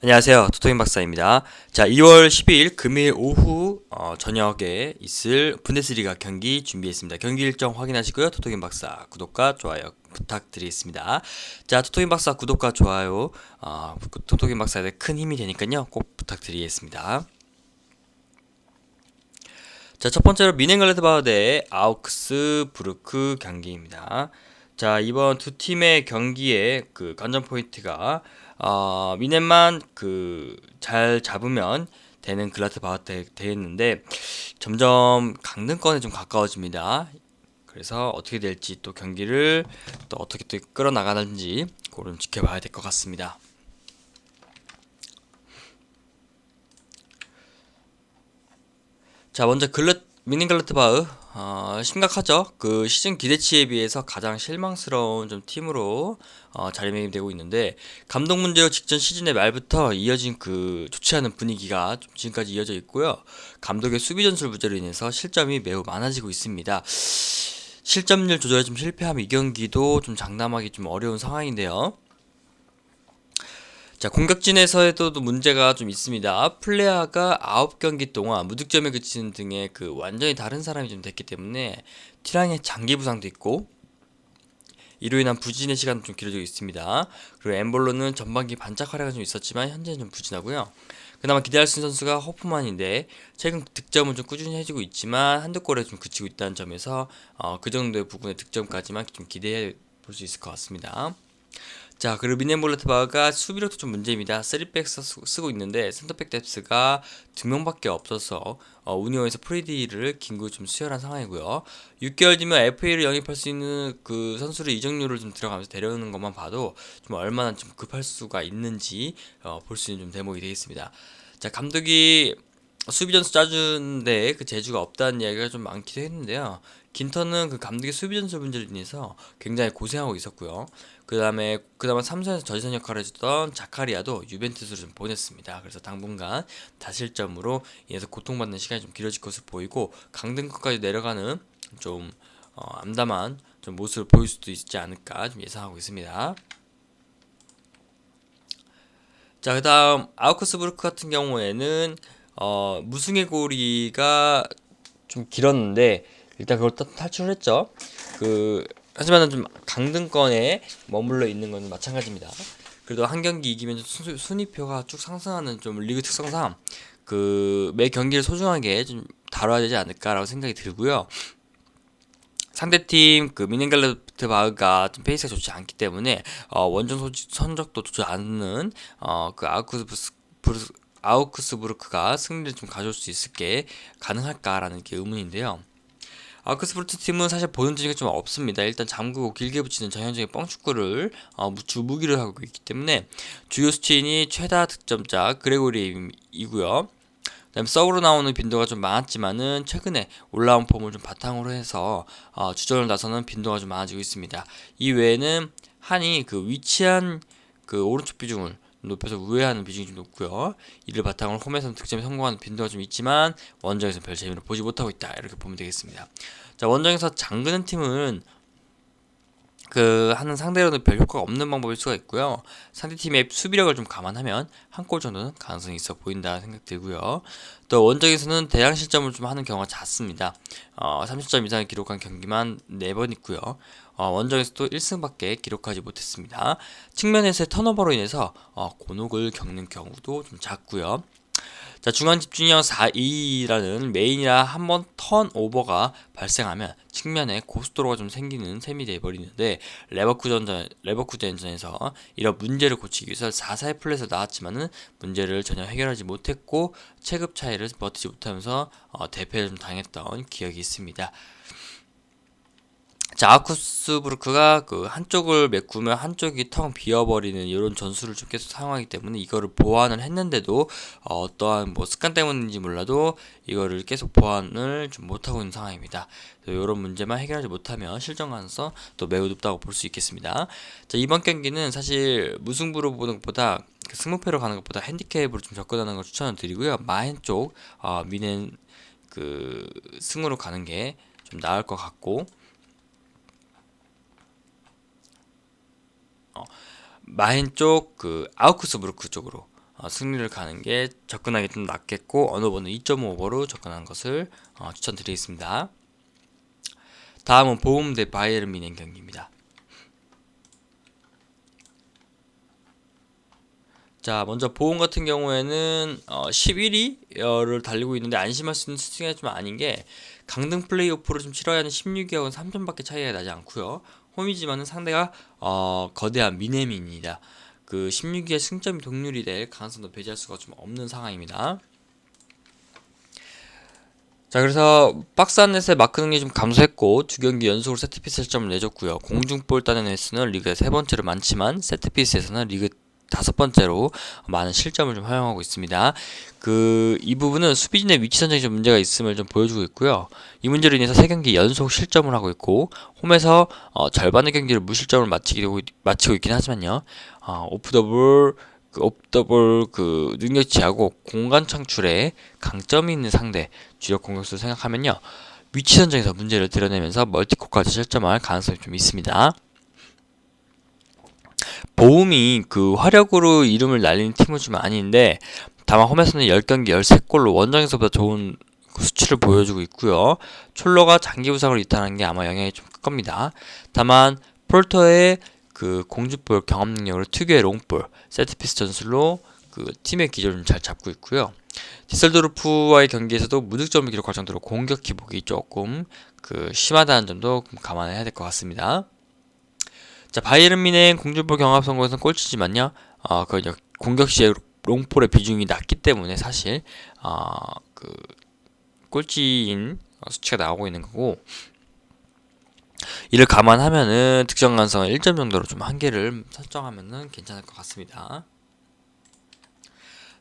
안녕하세요. 토토인 박사입니다. 자, 2월 12일 금일 오후 저녁에 있을 분데스리가 경기 준비했습니다. 경기 일정 확인하시고요. 토토인 박사 구독과 좋아요 부탁드리겠습니다. 자, 토토인 박사 구독과 좋아요 토토인 박사에 큰 힘이 되니까요. 꼭 부탁드리겠습니다. 자, 첫 번째로 미넨글라드바흐 대 아우크스부르크 경기입니다. 자, 이번 두 팀의 경기의 그 관전 포인트가 미넨만 잘 잡으면 되는 글라드바흐 대회였는데 점점 강등권에 좀 가까워집니다. 그래서 어떻게 될지 또 경기를 또 어떻게 또 끌어나가는지 그걸 지켜봐야 될 것 같습니다. 자, 먼저 미넨글라드바흐 심각하죠. 그 시즌 기대치에 비해서 가장 실망스러운 좀 팀으로 자리매김되고 있는데 감독 문제로 직전 시즌의 말부터 이어진 그 좋지 않은 분위기가 좀 지금까지 이어져 있고요. 감독의 수비 전술 부재로 인해서 실점이 매우 많아지고 있습니다. 실점률 조절에 좀 실패하면 이 경기도 좀 장담하기 좀 어려운 상황인데요. 자, 공격진에서에도 문제가 좀 있습니다. 플레아가 9경기 동안 무득점에 그치는 등의 그 완전히 다른 사람이 좀 됐기 때문에 티랑의 장기 부상도 있고 이로 인한 부진의 시간도 좀 길어지고 있습니다. 그리고 엠볼로는 전반기 반짝 활약은 좀 있었지만 현재는 좀 부진하고요. 그나마 기대할 수 있는 선수가 호프만인데 최근 득점은 좀 꾸준히 해주고 있지만 한두 골에 좀 그치고 있다는 점에서 그 정도의 부분의 득점까지만 좀 기대해 볼 수 있을 것 같습니다. 자, 그리고 미넨볼레트바가 수비력도 좀 문제입니다. 3백 쓰고 있는데 센터백 뎁스가 2명밖에 없어서 우니오에서 프리디를 긴급 좀 수혈한 상황이고요. 6개월 뒤면 FA를 영입할 수 있는 그 선수를 이적료를 좀 들어가면서 데려오는 것만 봐도 좀 얼마나 좀 급할 수가 있는지 볼 수 있는 좀 대목이 되겠습니다. 자, 감독이 수비 전술 짜주는데 그 재주가 없다는 이야기가 좀 많기도 했는데요. 긴턴은 그 감독의 수비 전술 문제로 인해서 굉장히 고생하고 있었고요. 그다음에 삼성에서 저지선 역할을 해줬던 자카리아도 유벤투스로 좀 보냈습니다. 그래서 당분간 다실점으로 인해서 고통받는 시간이 좀 길어질 것으로 보이고 강등권까지 내려가는 좀 암담한 좀 모습을 보일 수도 있지 않을까 좀 예상하고 있습니다. 자, 그다음 아우크스부르크 같은 경우에는 무승의 고리가 좀 길었는데 일단 그걸 탈출을 했죠. 하지만은 좀 강등권에 머물러 있는 건 마찬가지입니다. 그래도 한 경기 이기면 순위표가 쭉 상승하는 좀 리그 특성상 그 매 경기를 소중하게 좀 다뤄야 되지 않을까라고 생각이 들고요. 상대팀 그 미넨갈르트 바흐가 좀 페이스가 좋지 않기 때문에 선적도 좋지 않은 그 아우크스부르크가 승리를 좀 가져올 수 있을게 가능할까라는 게 의문인데요. 아크스부르트 팀은 사실 보는 재미가 좀 없습니다. 일단 잠그고 길게 붙이는 전형적인 뻥축구를 주 무기를 하고 있기 때문에 주요 수치인이 최다 득점자 그레고리이고요. 그다음에 서브로 나오는 빈도가 좀 많았지만은 최근에 올라온 폼을 좀 바탕으로 해서 주전을 나서는 빈도가 좀 많아지고 있습니다. 이 외에는 한이 그 위치한 그 오른쪽 비중을 높여서 우회하는 비중이 좀 높고요. 이를 바탕으로 홈에서는 득점에 성공하는 빈도가 좀 있지만 원정에서 별 재미를 보지 못하고 있다. 이렇게 보면 되겠습니다. 자, 원정에서 잠그는 팀은 그 하는 상대로는 별 효과가 없는 방법일 수가 있고요. 상대팀의 수비력을 좀 감안하면 한 골 정도는 가능성이 있어 보인다 생각 들고요. 또 원정에서는 대량 실점을 좀 하는 경우가 잦습니다. 30점 이상을 기록한 경기만 4번 있고요. 원정에서도 1승밖에 기록하지 못했습니다. 측면에서의 턴오버로 인해서 곤혹을 겪는 경우도 좀 잦고요. 자, 중간 집중력 4-2라는 메인이라 한번 턴오버가 발생하면 측면에 고속도로가 좀 생기는 셈이 돼버리는데 레버쿠젠전에서 이런 문제를 고치기 위해서 4-4의 플랫을 나왔지만은 문제를 전혀 해결하지 못했고 체급 차이를 버티지 못하면서 대패를 좀 당했던 기억이 있습니다. 자, 아쿠스부르크가 그 한쪽을 메꾸면 한쪽이 텅 비어버리는 이런 전술을 좀 계속 사용하기 때문에 이거를 보완을 했는데도 어떠한 뭐 습관 때문인지 몰라도 이거를 계속 보완을 좀 못하고 있는 상황입니다. 이런 문제만 해결하지 못하면 실전 가능성 또 매우 높다고 볼 수 있겠습니다. 자, 이번 경기는 사실 무승부로 보는 것보다 그 승무패로 가는 것보다 핸디캡으로 좀 접근하는 걸 추천을 드리고요. 마헨 쪽 미넨 그 승으로 가는 게 좀 나을 것 같고. 마헨 쪽 그 아우크스부르크 쪽으로 승리를 가는 게 접근하기 좀 낫겠고 언어번호 2.5오버로 접근하는 것을 추천드리겠습니다. 다음은 보움 대 바이에른 뮌헨 경기입니다. 자, 먼저 보험 같은 경우에는 11위를 달리고 있는데 안심할 수 있는 수준이 좀 아닌 게 강등 플레이오프를 좀 치러야 하는 16위하고는 3점밖에 차이가 나지 않고요. 홈이지만은 상대가 거대한 뮌헨입니다. 그 16위의 승점이 동률이 될 가능성도 배제할 수가 좀 없는 상황입니다. 자, 그래서 박스 안넷의 마크 능력이 좀 감소했고 두 경기 연속으로 세트피스 실점을 내줬고요. 공중볼 따낸 횟수는 리그의 세 번째로 많지만 세트피스에서는 리그 5번째로 많은 실점을 좀 허용하고 있습니다. 이 부분은 수비진의 위치 선정에 좀 문제가 있음을 좀 보여주고 있고요. 이 문제로 인해서 3경기 연속 실점을 하고 있고 홈에서 절반의 경기를 무실점을 마치고 있긴 하지만요. 오프더볼 능력치하고 공간 창출에 강점이 있는 상대 주력 공격수를 생각하면요. 위치 선정에서 문제를 드러내면서 멀티코까지 실점할 가능성이 좀 있습니다. 보움이 화력으로 이름을 날리는 팀은 좀 아닌데 다만 홈에서는 10경기 13골로 원정에서보다 좋은 수치를 보여주고 있고요. 촐로가 장기 부상을 이탈하는 게 아마 영향이 좀 클 겁니다. 다만 폴터의 공중볼 경험 능력으로 특유의 롱볼, 세트피스 전술로 팀의 기조를 좀 잘 잡고 있고요. 디셀도르프와의 경기에서도 무득점을 기록할 정도로 공격 기복이 조금 심하다는 점도 감안해야 될 것 같습니다. 자, 바이에른 뮌헨 공중볼 경합 선거에서는 꼴찌지만요. 공격 시에 롱볼의 비중이 낮기 때문에 사실 꼴찌인 수치가 나오고 있는 거고 이를 감안하면은 득점 가능성은 1점 정도로 좀 한계를 설정하면은 괜찮을 것 같습니다.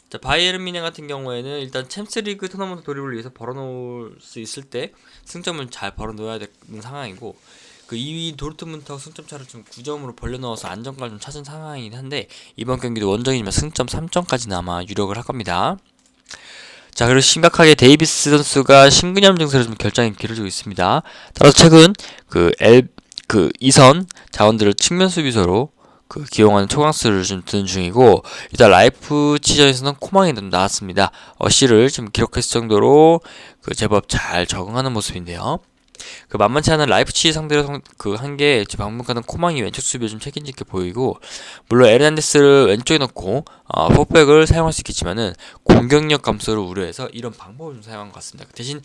자, 바이에른 뮌헨 같은 경우에는 일단 챔스리그 토너먼트 돌입을 위해서 벌어놓을 수 있을 때 승점을 잘 벌어놓아야 되는 상황이고 2위 도르트문트하고 승점 차를 좀 9점으로 벌려넣어서 안정감을 좀 찾은 상황이긴 한데 이번 경기도 원정이지만 승점 3점까지는 아마 유력을 할 겁니다. 자, 그리고 심각하게 데이비스 선수가 심근염 증세로 좀 결장이 길어지고 있습니다. 따라서 최근 이선 자원들을 측면 수비수로 기용하는 초강수를 좀 드는 중이고 일단 라이프치전에서는 코망이 좀 나왔습니다. 어시를 좀 기록했을 정도로 제법 잘 적응하는 모습인데요. 만만치 않은 라이프치히 상대로 한 게 방문가는 코망이 왼쪽 수비를 좀 책임질 게 보이고 물론 에르난데스를 왼쪽에 넣고 포백을 사용할 수 있겠지만은 공격력 감소를 우려해서 이런 방법을 좀 사용한 것 같습니다. 대신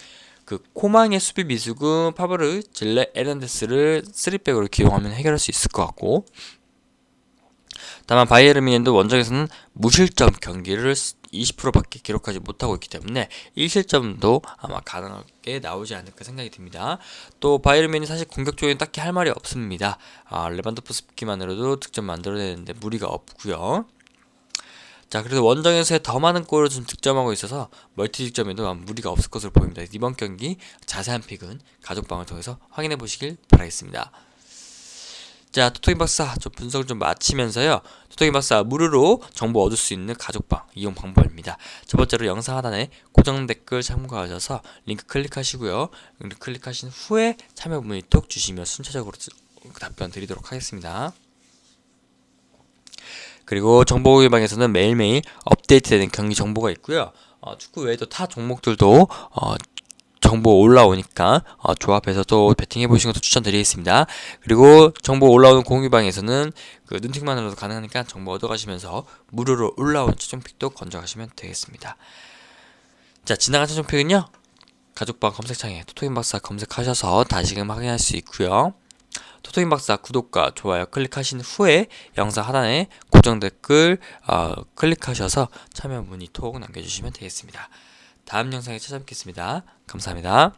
코망의 수비 미숙은 파브르, 질레, 에르난데스를 3백으로 기용하면 해결할 수 있을 것 같고 다만 바이에른 뮌헨도 원정에서는 무실점 경기를 20%밖에 기록하지 못하고 있기 때문에 1실점도 아마 가능하게 나오지 않을까 생각이 듭니다. 또 바이에른 뮌헨이 사실 공격 쪽에 딱히 할 말이 없습니다. 레반도프스키만으로도 득점 만들어내는데 무리가 없고요. 자, 그래서 원정에서의 더 많은 골을 좀 득점하고 있어서 멀티 득점에도 무리가 없을 것으로 보입니다. 이번 경기 자세한 픽은 가족방을 통해서 확인해 보시길 바라겠습니다. 자, 토토긴 박사 좀 분석을 좀 마치면서요. 토토긴 박사 무료로 정보 얻을 수 있는 가족방 이용 방법입니다. 첫 번째로 영상 하단에 고정 댓글 참고하셔서 링크 클릭하시고요. 링크 클릭하신 후에 참여 문의 톡 주시면 순차적으로 답변 드리도록 하겠습니다. 그리고 정보공유방에서는 매일매일 업데이트되는 경기 정보가 있고요. 축구 외에도 타 종목들도 정보 올라오니까 조합해서 또 배팅해보시는 것도 추천드리겠습니다. 그리고 정보 올라오는 공유방에서는 눈팅만으로도 가능하니까 정보 얻어가시면서 무료로 올라온 최종픽도 건져가시면 되겠습니다. 자, 지나간 최종픽은요. 가족방 검색창에 토토긴 박사 검색하셔서 다시금 확인할 수 있고요. 토토긴 박사 구독과 좋아요 클릭하신 후에 영상 하단에 고정 댓글 클릭하셔서 참여 문의 톡 남겨주시면 되겠습니다. 다음 영상에 찾아뵙겠습니다. 감사합니다.